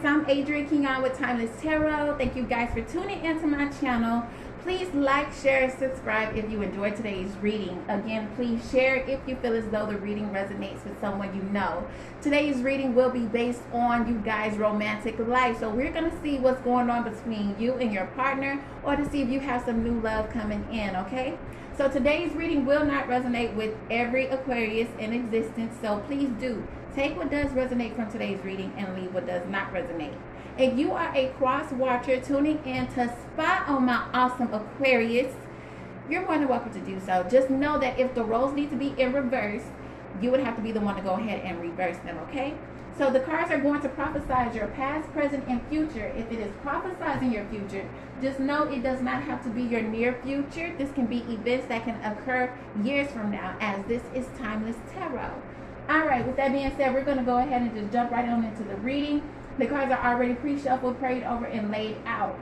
Aquarius, I'm ImAdriaQian with Timeless Tarot. Thank you guys for tuning into my channel. Please like, share, subscribe if you enjoyed today's reading. Again, please share if you feel as though the reading resonates with someone you know. Today's reading will be based on you guys' romantic life. So we're going to see what's going on between you and your partner, or to see if you have some new love coming in, okay? So today's reading will not resonate with every Aquarius in existence. So please do take what does resonate from today's reading and leave what does not resonate. If you are a cross watcher tuning in to spy on my awesome Aquarius, you're more than welcome to do so. Just know that if the roles need to be in reverse, you would have to be the one to go ahead and reverse them, okay? So the cards are going to prophesize your past, present, and future. If it is prophesizing your future, just know it does not have to be your near future. This can be events that can occur years from now, as this is Timeless Tarot. All right, with that being said, we're going to go ahead and just jump right on into the reading. The cards are already pre-shuffled, prayed over, and laid out.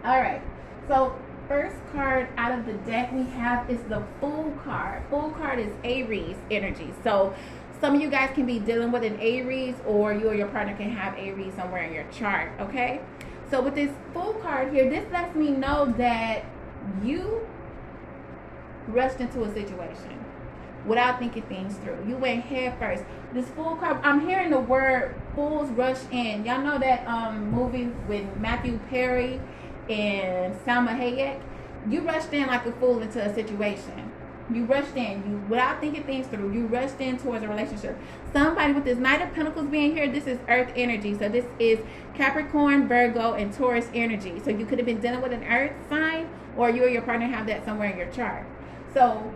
All right, so first card out of the deck we have is the Fool card. Fool card is Aries energy. So some of you guys can be dealing with an Aries, or you or your partner can have Aries somewhere in your chart, okay? So with this Fool card here, this lets me know that you rushed into a situation without thinking things through. You went head first. This Fool card, I'm hearing the word fools rush in. Y'all know that movie with Matthew Perry and Salma Hayek? You rushed in like a fool into a situation. You rushed in, without thinking things through. You rushed in towards a relationship. Somebody with this Knight of Pentacles being here, this is Earth energy. So this is Capricorn, Virgo, and Taurus energy. So you could have been dealing with an Earth sign, or you or your partner have that somewhere in your chart. So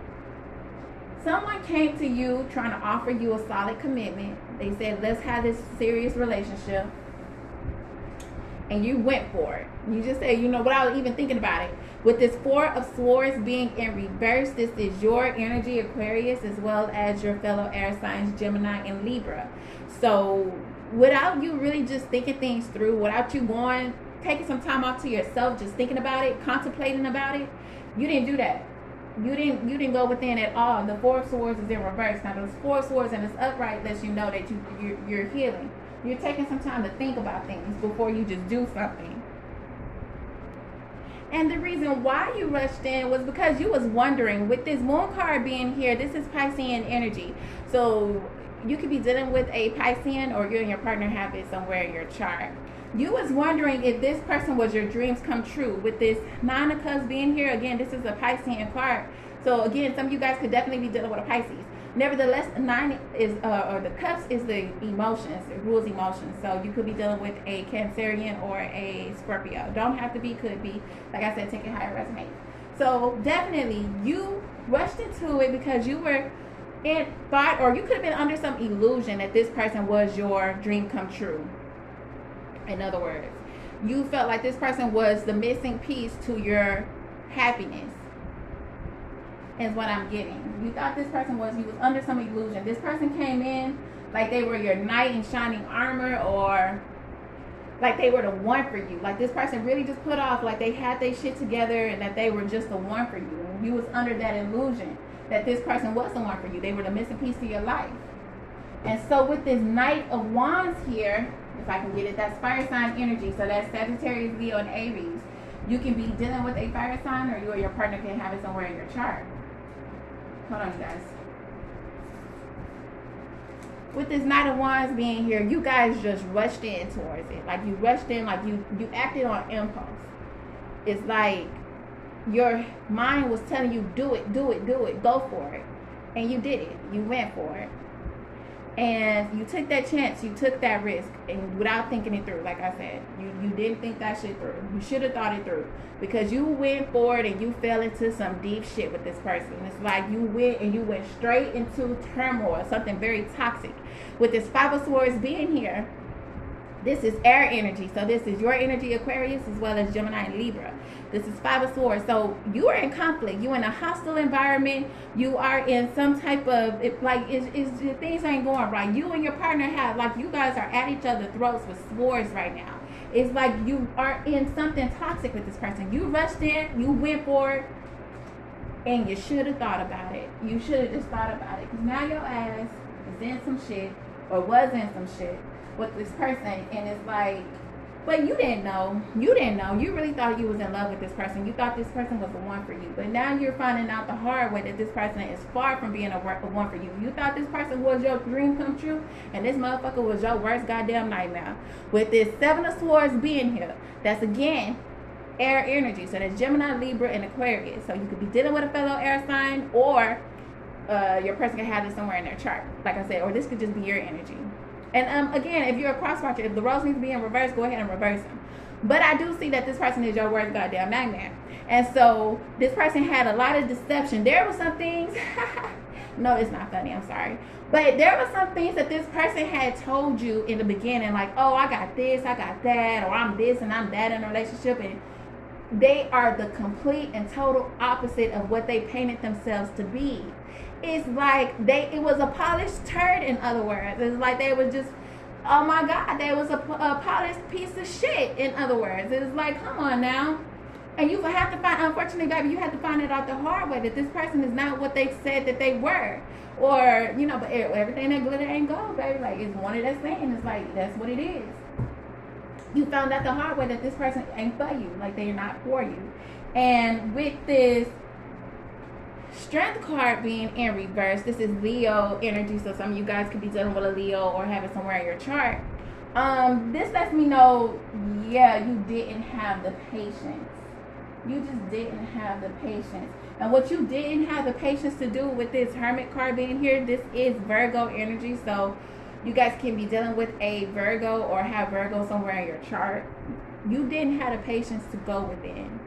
someone came to you trying to offer you a solid commitment. They said, let's have this serious relationship. And you went for it. You just said, you know, without even thinking about it. With this Four of Swords being in reverse, this is your energy, Aquarius, as well as your fellow air signs, Gemini and Libra. So without you really just thinking things through, without you taking some time off to yourself, just thinking about it, contemplating about it, you didn't do that. You didn't go within at all. The Four of Swords is in reverse. Now, those Four of Swords and it's upright lets you know that you're healing. You're taking some time to think about things before you just do something. And the reason why you rushed in was because you was wondering, with this Moon card being here, this is Piscean energy. So you could be dealing with a Piscean, or you and your partner have it somewhere in your chart. You was wondering if this person was your dreams come true. With this Nine of Cups being here, again, this is a Piscean card. So again, some of you guys could definitely be dealing with a Pisces. Nevertheless, Nine is, or the Cups is the emotions. It rules emotions. So you could be dealing with a Cancerian or a Scorpio. Don't have to be, could be. Like I said, take it how it resonates. So definitely, you rushed into it because you were in thought, or you could have been under some illusion that this person was your dream come true. In other words, you felt like this person was the missing piece to your happiness, is what I'm getting. You thought this person was under some illusion. This person came in like they were your knight in shining armor, or like they were the one for you. Like this person really just put off like they had their shit together and that they were just the one for you. And you was under that illusion that this person was the one for you. They were the missing piece to your life. And so with this Knight of Wands here, if I can get it, that's fire sign energy. So that's Sagittarius, Leo, and Aries. You can be dealing with a fire sign, or you or your partner can have it somewhere in your chart. Hold on, you guys. With this Knight of Wands being here, you guys just rushed in towards it. Like you rushed in, like you acted on impulse. It's like your mind was telling you, do it, do it, do it, go for it. And you did it. You went for it. And you took that chance, you took that risk, and without thinking it through, like I said, you didn't think that shit through. You should have thought it through, because you went for it and you fell into some deep shit with this person. It's like you went straight into turmoil, something very toxic. With this Five of Swords being here, this is air energy. So this is your energy, Aquarius, as well as Gemini and Libra. This is Five of Swords. So you are in conflict. You're in a hostile environment. You are in some type of, things ain't going right. You and your partner have, like, you guys are at each other's throats with swords right now. It's like you are in something toxic with this person. You rushed in, you went for it, and you should have thought about it. You should have just thought about it. Because now your ass is in some shit, or was in some shit, with this person, and it's like, but you didn't know. You didn't know. You really thought you was in love with this person. You thought this person was the one for you. But now you're finding out the hard way that this person is far from being a one for you. You thought this person was your dream come true, and this motherfucker was your worst goddamn nightmare. With this Seven of Swords being here, that's again air energy. So that's Gemini, Libra, and Aquarius. So you could be dealing with a fellow air sign, or your person can have this somewhere in their chart, like I said, or this could just be your energy. And again, if you're a cross watcher, if the roles need to be in reverse, go ahead and reverse them. But I do see that this person is your worst goddamn nightmare. And so this person had a lot of deception. There were some things, no, it's not funny, I'm sorry. But there were some things that this person had told you in the beginning, like, oh, I got this, I got that, or I'm this and I'm that in a relationship. And they are the complete and total opposite of what they painted themselves to be. It's like it was a polished turd, in other words. It's like they was just, oh my God, they was a polished piece of shit, in other words. It's like, come on now. And you have to find, unfortunately, baby, you have to find it out the hard way that this person is not what they said that they were. Or, you know, but everything that glitter ain't gold, baby. Like, it's one of that saying. It's like, that's what it is. You found out the hard way that this person ain't for you. Like, they're not for you. And with this Strength card being in reverse, this is Leo energy, so some of you guys could be dealing with a Leo or have it somewhere in your chart. This lets me know, yeah, you didn't have the patience. You just didn't have the patience. And what you didn't have the patience to do with this Hermit card being here, this is Virgo energy, so you guys can be dealing with a Virgo or have Virgo somewhere in your chart. You didn't have the patience to go within.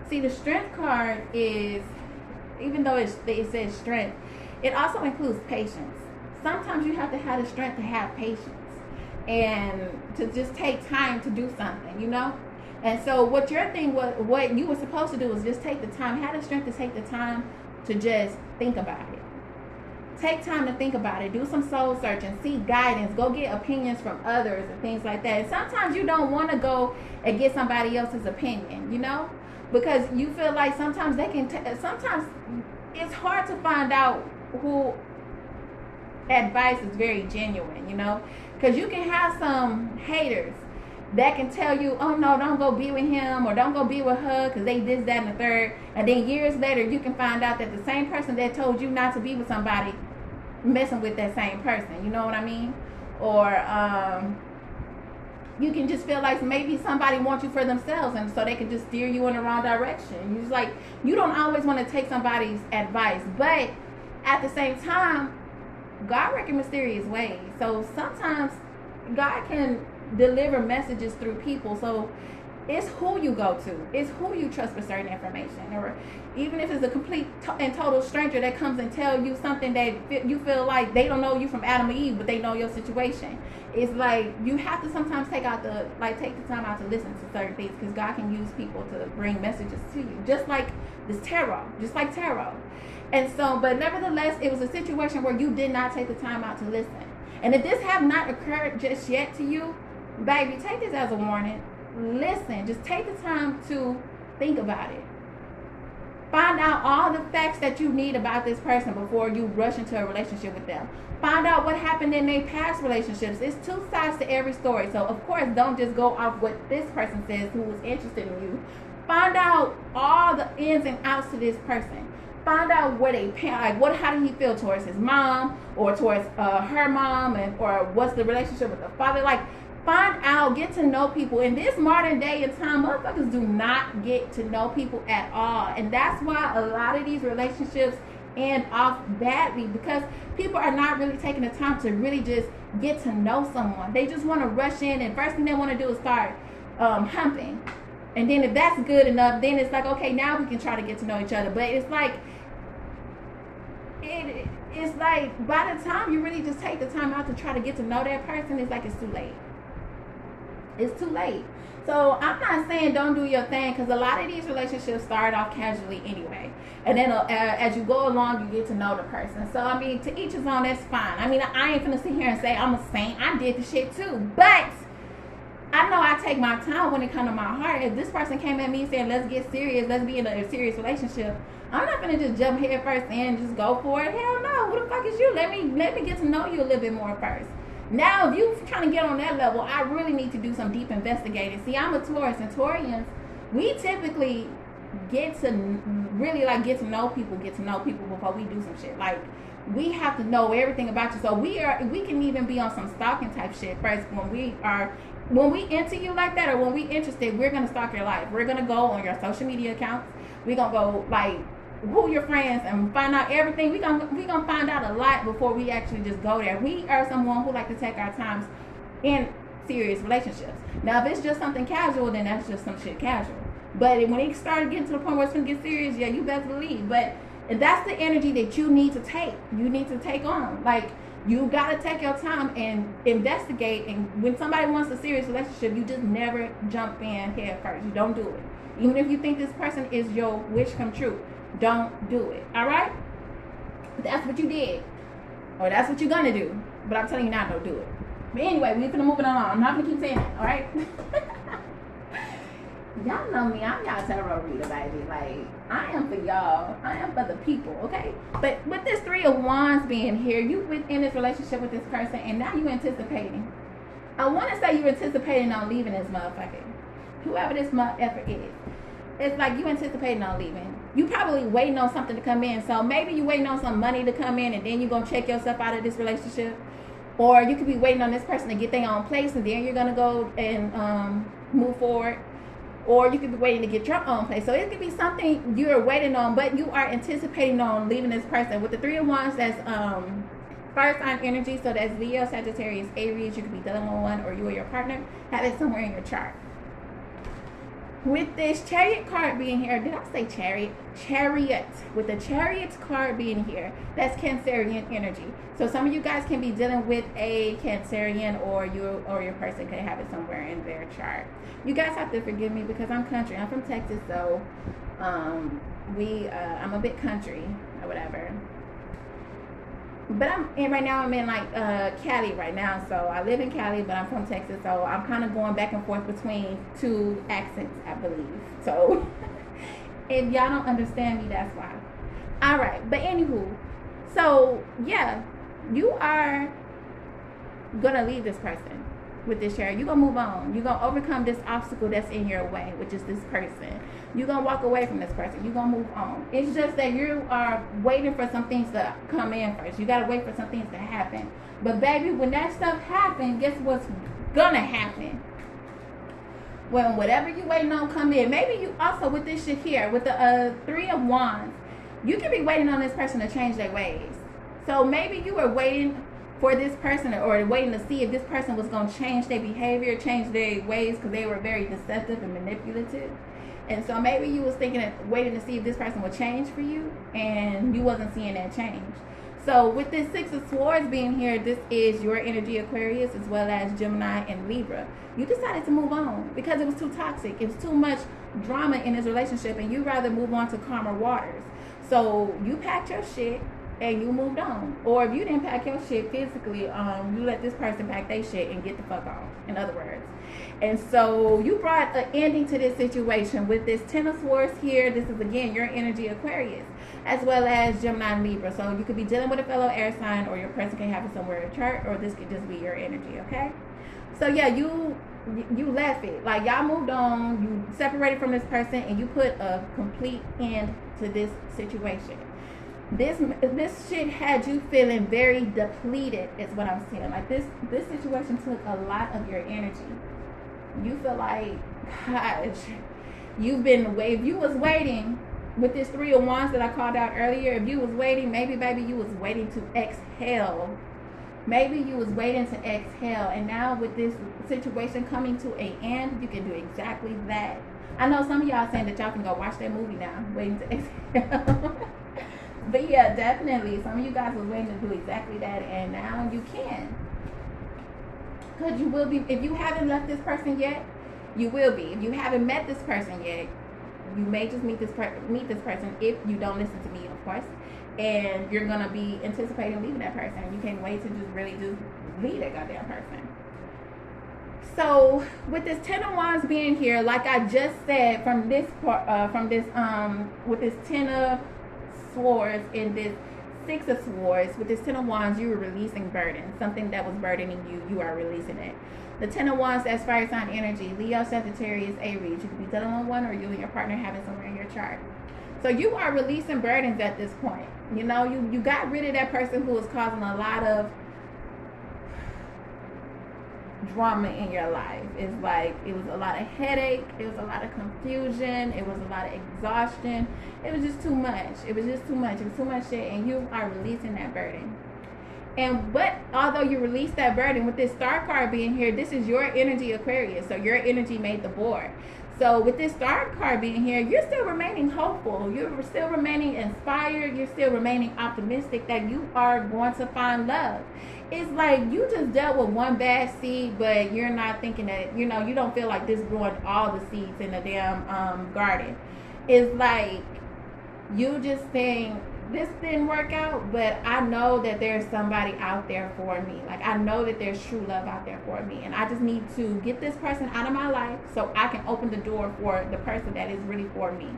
See, the Strength card is, even though it says strength, it also includes patience. Sometimes you have to have the strength to have patience and to just take time to do something, you know? And so what your thing was, what you were supposed to do was just take the time, have the strength to take the time to just think about it. Take time to think about it. Do some soul searching, seek guidance, go get opinions from others and things like that. And sometimes you don't want to go and get somebody else's opinion, you know? Because you feel like sometimes they can, sometimes it's hard to find out who advice is very genuine, you know? Because you can have some haters that can tell you, oh no, don't go be with him or don't go be with her because they this, that, and the third. And then years later, you can find out that the same person that told you not to be with somebody messing with that same person, you know what I mean? Or, you can just feel like maybe somebody wants you for themselves and so they can just steer you in the wrong direction. You just like, you don't always want to take somebody's advice, but at the same time, God works in mysterious ways. So sometimes God can deliver messages through people. So it's who you go to. It's who you trust for certain information. Or even if it's a complete and total stranger that comes and tell you something that you feel like they don't know you from Adam or Eve, but they know your situation. It's like you have to sometimes take the time out to listen to certain things, because God can use people to bring messages to you. Just like this tarot. And so, but nevertheless, it was a situation where you did not take the time out to listen. And if this have not occurred just yet to you, baby, take this as a warning. Listen, just take the time to think about it. Find out all the facts that you need about this person before you rush into a relationship with them. Find out what happened in their past relationships. It's two sides to every story. So, of course, don't just go off what this person says who was interested in you. Find out all the ins and outs to this person. Find out what how did he feel towards his mom or towards her mom, or what's the relationship with the father. Like, find out, get to know people. In this modern day and time, motherfuckers do not get to know people at all. And that's why a lot of these relationships end off badly, because people are not really taking the time to really just get to know someone. They just want to rush in, and first thing they want to do is start humping. And then if that's good enough, then it's like, okay, now we can try to get to know each other. But it's like, it's like by the time you really just take the time out to try to get to know that person, it's like it's too late. It's too late. So I'm not saying don't do your thing, because a lot of these relationships start off casually anyway. And then as you go along, you get to know the person. So, I mean, to each his own, that's fine. I mean, I ain't finna sit here and say I'm a saint. I did the shit too. But I know I take my time when it comes to my heart. If this person came at me saying, let's get serious, let's be in a serious relationship, I'm not gonna just jump head first and just go for it. Hell no. Who the fuck is you? Let me get to know you a little bit more first. Now, if you're trying to get on that level, I really need to do some deep investigating. See, I'm a Taurus, and Taurians, we typically get to really like get to know people before we do some shit. Like, we have to know everything about you. So we can even be on some stalking type shit first when we into you like that, or when we interested, we're gonna stalk your life. We're gonna go on your social media accounts. We're gonna go like who your friends and find out everything. We gonna find out a lot before we actually just go there. We are someone who like to take our times in serious relationships. Now, if it's just something casual, then that's just some shit casual. But when it started getting to the point where it's gonna get serious, yeah, you best believe. But that's the energy that you need to take. You need to take on. Like, you gotta take your time and investigate. And when somebody wants a serious relationship, you just never jump in head first. You don't do it. Even if you think this person is your wish come true, don't do it. All right? That's what you did, or that's what you're gonna do. But I'm telling you now, don't do it. But anyway, we're gonna move it on. I'm not gonna keep saying that. All right? Y'all know me. I'm y'all tarot reader, baby. Like, I am for y'all. I am for the people, okay? But with this 3 of Wands being here, you within this relationship with this person, and now you anticipating. I want to say you're anticipating on leaving this motherfucker. Whoever this motherfucker is. It's like you anticipating on leaving. You probably waiting on something to come in. So maybe you waiting on some money to come in, and then you're going to check yourself out of this relationship. Or you could be waiting on this person to get their own place, and then you're going to go and move forward. Or you could be waiting to get your own place. So it could be something you're waiting on, but you are anticipating on leaving this person. With the 3 of Wands, that's fire sign energy. So that's Leo, Sagittarius, Aries. You could be dealing with one, or you or your partner have it somewhere in your chart. With this Chariot card being here, did I say Chariot? Chariot. With the Chariot card being here, that's Cancerian energy. So some of you guys can be dealing with a Cancerian, or your person could have it somewhere in their chart. You guys have to forgive me because I'm country. I'm from Texas, so I'm a bit country or whatever. But right now I'm in like Cali right now, so I live in Cali, but I'm from Texas, so I'm kind of going back and forth between 2 accents, I believe. So if y'all don't understand me, that's why. All right, but anywho, so yeah, you are gonna leave this person with this share. You're gonna move on. You're gonna overcome this obstacle that's in your way, which is this person. You're gonna walk away from this person. You're gonna move on. It's just that you are waiting for some things to come in first. You gotta wait for some things to happen. But baby, when that stuff happens, guess what's gonna happen? When whatever you waiting on come in. Maybe you also, with this shit here, with the 3 of Wands, you could be waiting on this person to change their ways. So maybe you were waiting for this person, or waiting to see if this person was going to change their behavior, change their ways, because they were very deceptive and manipulative. And so maybe you was thinking, waiting to see if this person would change for you, and you wasn't seeing that change. So with this 6 of Swords being here, this is your energy, Aquarius, as well as Gemini and Libra. You decided to move on because it was too toxic. It was too much drama in this relationship, and you'd rather move on to calmer waters. So you packed your shit and you moved on. Or if you didn't pack your shit physically, you let this person pack their shit and get the fuck on, in other words. And so you brought an ending to this situation with this 10 of Swords here. This is, again, your energy, Aquarius, as well as Gemini and Libra. So you could be dealing with a fellow air sign, or your person can have it somewhere in a chart, or this could just be your energy, okay? So yeah, you left it. Like, y'all moved on, you separated from this person, and you put a complete end to this situation. This shit had you feeling very depleted, is what I'm saying. Like, this situation took a lot of your energy. You feel like, gosh, if you was waiting with this 3 of Wands that I called out earlier, if you was waiting, maybe, baby, you was waiting to exhale. Maybe you was waiting to exhale, and now with this situation coming to an end, you can do exactly that. I know some of y'all saying that y'all can go watch that movie now, waiting to exhale. But yeah, definitely, some of you guys was waiting to do exactly that, and now you can. Because you will be, if you haven't left this person yet, you will be. If you haven't met this person yet, you may just meet this person if you don't listen to me, of course. And you're going to be anticipating leaving that person. You can't wait to just really just leave that goddamn person. So with this 10 of Wands being here, like I just said, with this 10 of Swords in this Six of Swords. With this Ten of Wands, you were releasing burden. Something that was burdening you, you are releasing it. The Ten of Wands, that's fire sign energy. Leo, Sagittarius, Aries. You could be dealing with one, or you and your partner having somewhere in your chart. So you are releasing burdens at this point. You know, you got rid of that person who was causing a lot of drama in your life. It's like it was a lot of headache, it was a lot of confusion, it was a lot of exhaustion. It was just too much. It was just too much. It was too much shit, and you are releasing that burden. But although you release that burden, with this Star card being here, this is your energy, Aquarius. So your energy made the board. So with this Star card being here, you're still remaining hopeful. You're still remaining inspired. You're still remaining optimistic that you are going to find love. It's like you just dealt with one bad seed, but you're not thinking that, you know, you don't feel like this growing all the seeds in the damn garden. It's like you just saying, this didn't work out, but I know that there's somebody out there for me. Like, I know that there's true love out there for me, and I just need to get this person out of my life so I can open the door for the person that is really for me.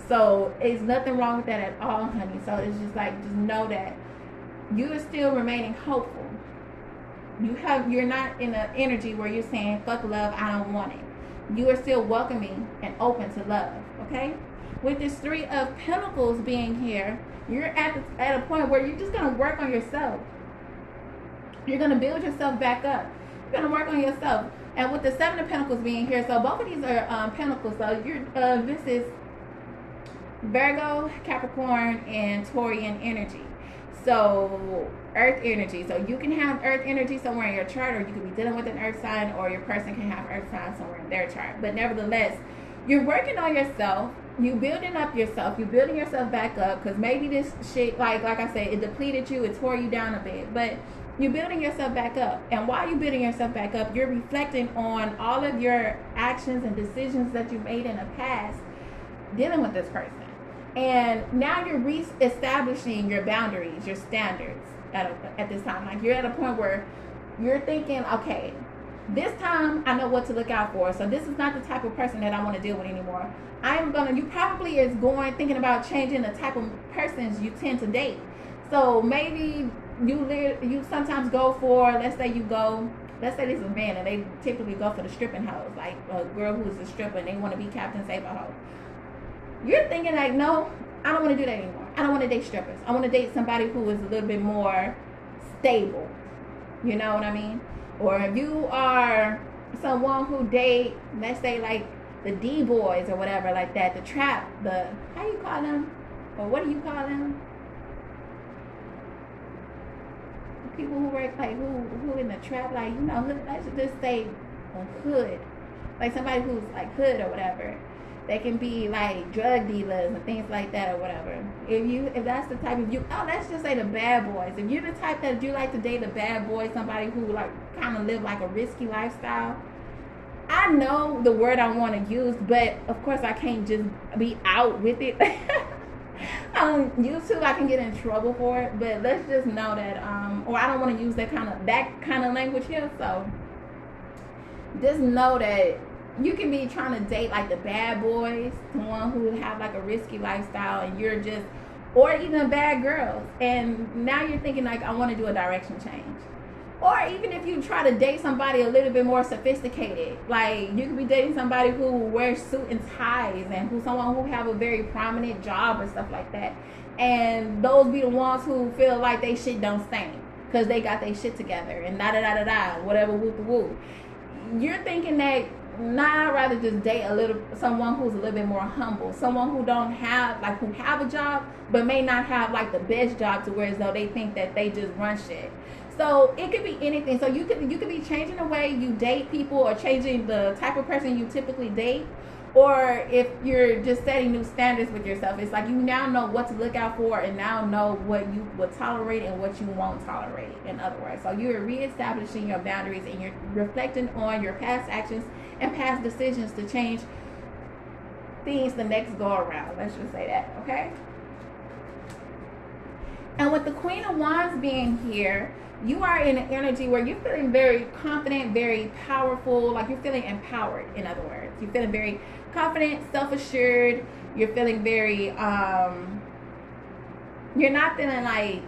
So it's nothing wrong with that at all, honey. So it's just like, just know that you are still remaining hopeful. You're not in an energy where you're saying, fuck love, I don't want it. You are still welcoming and open to love, okay? With this Three of Pentacles being here, you're at a point where you're just going to work on yourself. You're going to build yourself back up. You're going to work on yourself. And with the Seven of Pentacles being here, so both of these are Pentacles. So this is Virgo, Capricorn, and Taurian energy. So Earth energy. So you can have Earth energy somewhere in your chart, or you could be dealing with an Earth sign, or your person can have Earth sign somewhere in their chart. But nevertheless, you're working on yourself. You building up yourself. You building yourself back up, because maybe this shit, like I said, it depleted you. It tore you down a bit. But you're building yourself back up. And while you're building yourself back up, you're reflecting on all of your actions and decisions that you made in the past dealing with this person. And now you're re-establishing your boundaries, your standards at this time. Like, you're at a point where you're thinking, okay, this time I know what to look out for. So this is not the type of person that I want to deal with anymore. You probably is thinking about changing the type of persons you tend to date. So maybe you sometimes go for, let's say this is a man and they typically go for the stripping hoes, like a girl who's a stripper and they want to be Captain Save a Hoe. You're thinking like, no, I don't want to do that anymore. I don't want to date strippers. I want to date somebody who is a little bit more stable. You know what I mean? Or if you are someone who date, let's say like the D-boys or whatever like that, the trap, how you call them? Or what do you call them? People who work like, who in the trap, like, you know, let's just say a hood. Like somebody who's like hood or whatever. They can be like drug dealers and things like that or whatever. If that's the type of let's just say the bad boys. If you're the type that you like to date a bad boy, somebody who like kind of live like a risky lifestyle. I know the word I want to use, but of course I can't just be out with it. On YouTube I can get in trouble for it, but let's just know that or I don't want to use that kind of language here. So just know that you can be trying to date like the bad boys, the one who have like a risky lifestyle, and you're just, or even bad girls, and now you're thinking like, I want to do a direction change. Or even if you try to date somebody a little bit more sophisticated, like you could be dating somebody who wears suit and ties, and someone who have a very prominent job or stuff like that, and those be the ones who feel like they shit don't stink because they got their shit together and whatever, whoop the woo. You're thinking that, nah, I'd rather just date someone who's a little bit more humble, someone who don't have, like, who have a job but may not have like the best job, to where as though they think that they just run shit. So it could be anything. So you could be changing the way you date people, or changing the type of person you typically date. Or if you're just setting new standards with yourself, it's like you now know what to look out for, and now know what you will tolerate and what you won't tolerate, in other words. So you're reestablishing your boundaries, and you're reflecting on your past actions and past decisions to change things the next go around. Let's just say that, okay? And with the Queen of Wands being here, you are in an energy where you're feeling very confident, very powerful, like you're feeling empowered, in other words. You're feeling very confident, self-assured. You're feeling very You're not feeling like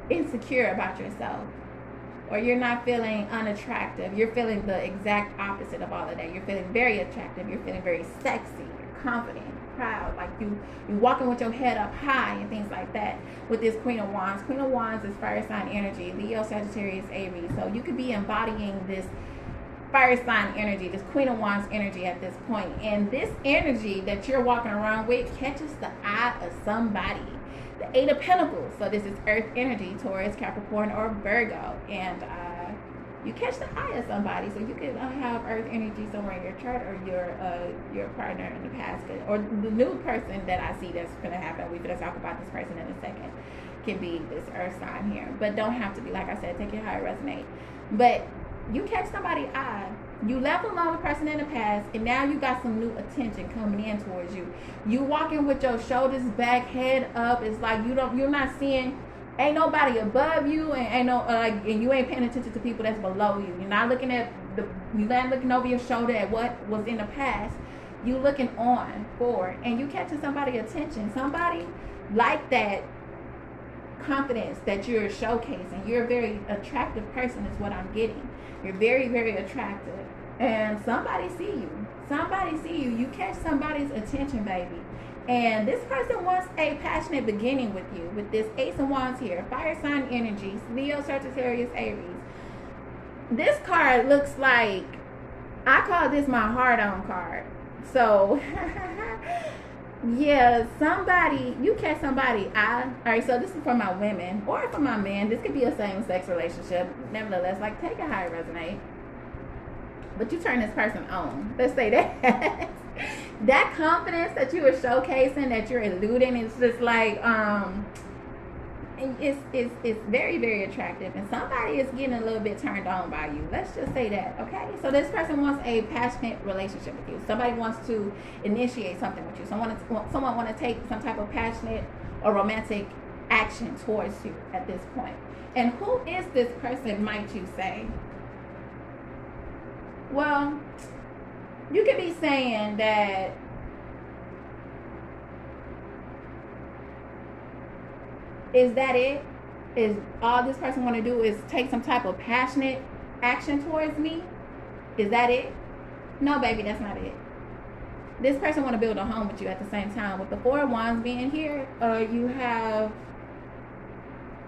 insecure about yourself, or you're not feeling unattractive. You're feeling the exact opposite of all of that. You're feeling very attractive. You're feeling very sexy. You're confident, proud. Like you walking with your head up high and things like that. With this Queen of Wands. Queen of Wands is fire sign energy. Leo, Sagittarius, Aries. So you could be embodying this fire sign energy, this Queen of Wands energy at this point. And this energy that you're walking around with catches the eye of somebody. The Eight of Pentacles. So this is Earth energy, Taurus, Capricorn, or Virgo. And you catch the eye of somebody. So you could have Earth energy somewhere in your chart, or your partner in the past, or the new person that I see that's going to happen. We're going to talk about this person in a second. Can be this Earth sign here, but don't have to be. Like I said, take it how it resonates. But you catch somebody's eye. You left alone a person in the past, and now you got some new attention coming in towards you. You walking with your shoulders back, head up. It's like you're not seeing, ain't nobody above you, and ain't no and you ain't paying attention to people that's below you. You're not looking over your shoulder at what was in the past. You looking on forward, and you catching somebody's attention. Somebody like that confidence that you're showcasing. You're a very attractive person is what I'm getting. You're very, very attractive. And somebody see you. Somebody see you. You catch somebody's attention, baby. And this person wants a passionate beginning with you. With this Ace of Wands here. Fire sign energies. Leo, Sagittarius, Aries. This card looks like, I call this my heart on card. So, yeah, somebody, you catch somebody. Alright, so this is for my women or for my men. This could be a same-sex relationship. Nevertheless, like, take it how it resonates. But you turn this person on. Let's say that. That confidence that you are showcasing, that you're eluding, it's just like, it's very, very attractive. And somebody is getting a little bit turned on by you. Let's just say that, okay? So this person wants a passionate relationship with you. Somebody wants to initiate something with you. Someone want to take some type of passionate or romantic action towards you at this point. And who is this person, might you say? Well, you could be saying that is that it? Is all this person want to do is take some type of passionate action towards me? Is that it? No, baby, that's not it. This person want to build a home with you at the same time. With the Four of Wands being here, you have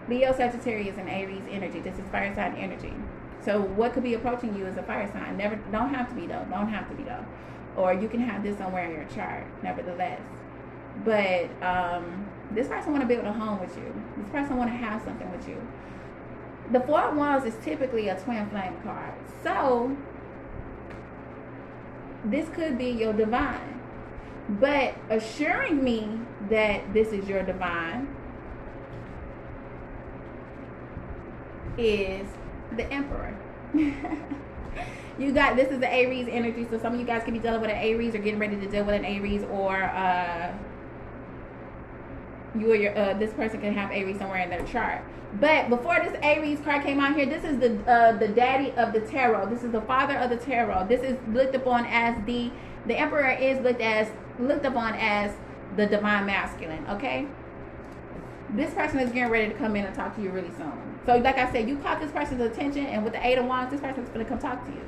Leo, Sagittarius, and Aries energy. This is fire sign energy. So what could be approaching you is a fire sign. Don't have to be though. Don't have to be though. Or you can have this somewhere in your chart, nevertheless. But this person want to build a home with you. This person want to have something with you. The Four of Wands is typically a twin flame card. So this could be your divine. But assuring me that this is your divine is the Emperor. You got, this is the Aries energy, so some of you guys could be dealing with an Aries or getting ready to deal with an Aries, or you or your this person can have Aries somewhere in their chart. But before this Aries card came out here, this is the daddy of the tarot. This is the father of the tarot. This is looked upon as the Emperor is looked upon as the divine masculine. Okay, this person is getting ready to come in and talk to you really soon. So like I said, you caught this person's attention, and with the Eight of Wands, this person's going to come talk to you.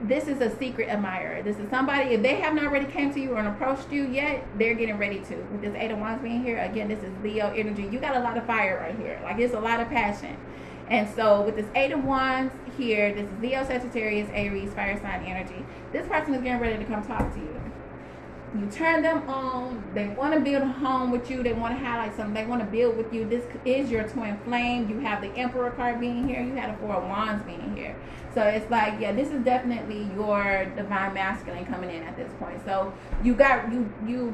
This is a secret admirer. This is somebody, if they haven't already came to you or approached you yet, they're getting ready to. With this Eight of Wands being here, again, this is Leo energy. You got a lot of fire right here. Like, it's a lot of passion. And so with this Eight of Wands here, this is Leo, Sagittarius, Aries, fire sign energy. This person is getting ready to come talk to you. You turn them on. They want to build a home with you. They want to highlight something. They want to build with you. This is your twin flame. You have the Emperor card being here. You have the Four of Wands being here. So it's like, yeah, this is definitely your divine masculine coming in at this point. So you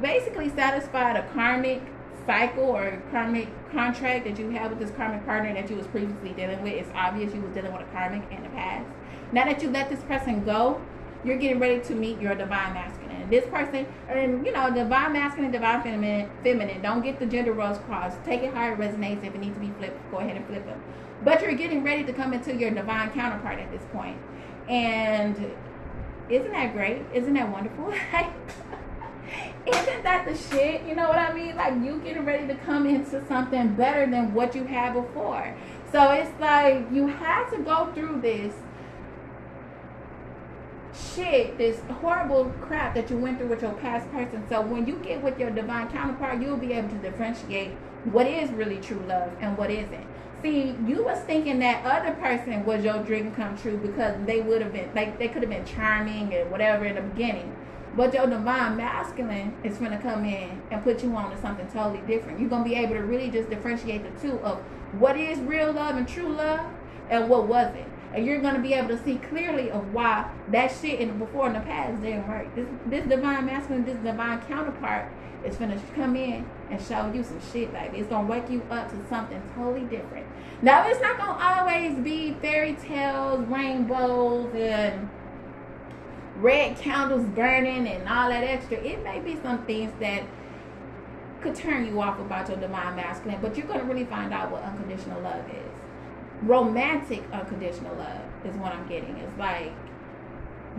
basically satisfied a karmic cycle or karmic contract that you have with this karmic partner that you was previously dealing with. It's obvious you was dealing with a karmic in the past. Now that you let this person go, you're getting ready to meet your divine masculine. This person, and you know, divine masculine, divine feminine. Don't get the gender roles crossed. Take it how it resonates. If it needs to be flipped, go ahead and flip them. But you're getting ready to come into your divine counterpart at this point. And isn't that great? Isn't that wonderful? Isn't that the shit? You know what I mean? Like, you getting ready to come into something better than what you had before. So it's like you had to go through this shit, this horrible crap that you went through with your past person. So when you get with your divine counterpart, you'll be able to differentiate what is really true love and what isn't. See, you was thinking that other person was your dream come true because they would have been, like, they could have been charming and whatever in the beginning. But your divine masculine is going to come in and put you on to something totally different. You're going to be able to really just differentiate the two of what is real love and true love and what wasn't. And you're going to be able to see clearly of why that shit in the before in the past didn't work. This divine masculine, this divine counterpart is going to come in and show you some shit, baby. It's going to wake you up to something totally different. Now, it's not going to always be fairy tales, rainbows, and red candles burning and all that extra. It may be some things that could turn you off about your divine masculine, but you're going to really find out what unconditional love is. Romantic unconditional love is what I'm getting. It's like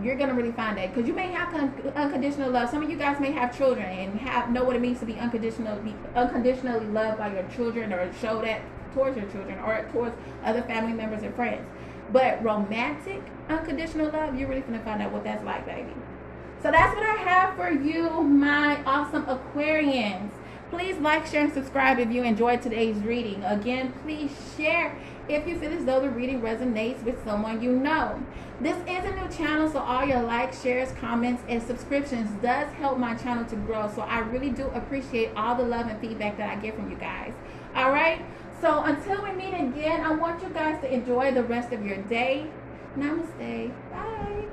you're going to really find that, because you may have unconditional love. Some of you guys may have children and know what it means to be unconditionally loved by your children, or show that towards your children or towards other family members and friends. But romantic unconditional love, you're really going to find out what that's like, baby. So that's what I have for you, my awesome Aquarians. Please like, share, and subscribe if you enjoyed today's reading. Again, please share if you feel as though the reading resonates with someone you know. This is a new channel, so all your likes, shares, comments, and subscriptions does help my channel to grow. So I really do appreciate all the love and feedback that I get from you guys. All right? So until we meet again, I want you guys to enjoy the rest of your day. Namaste. Bye.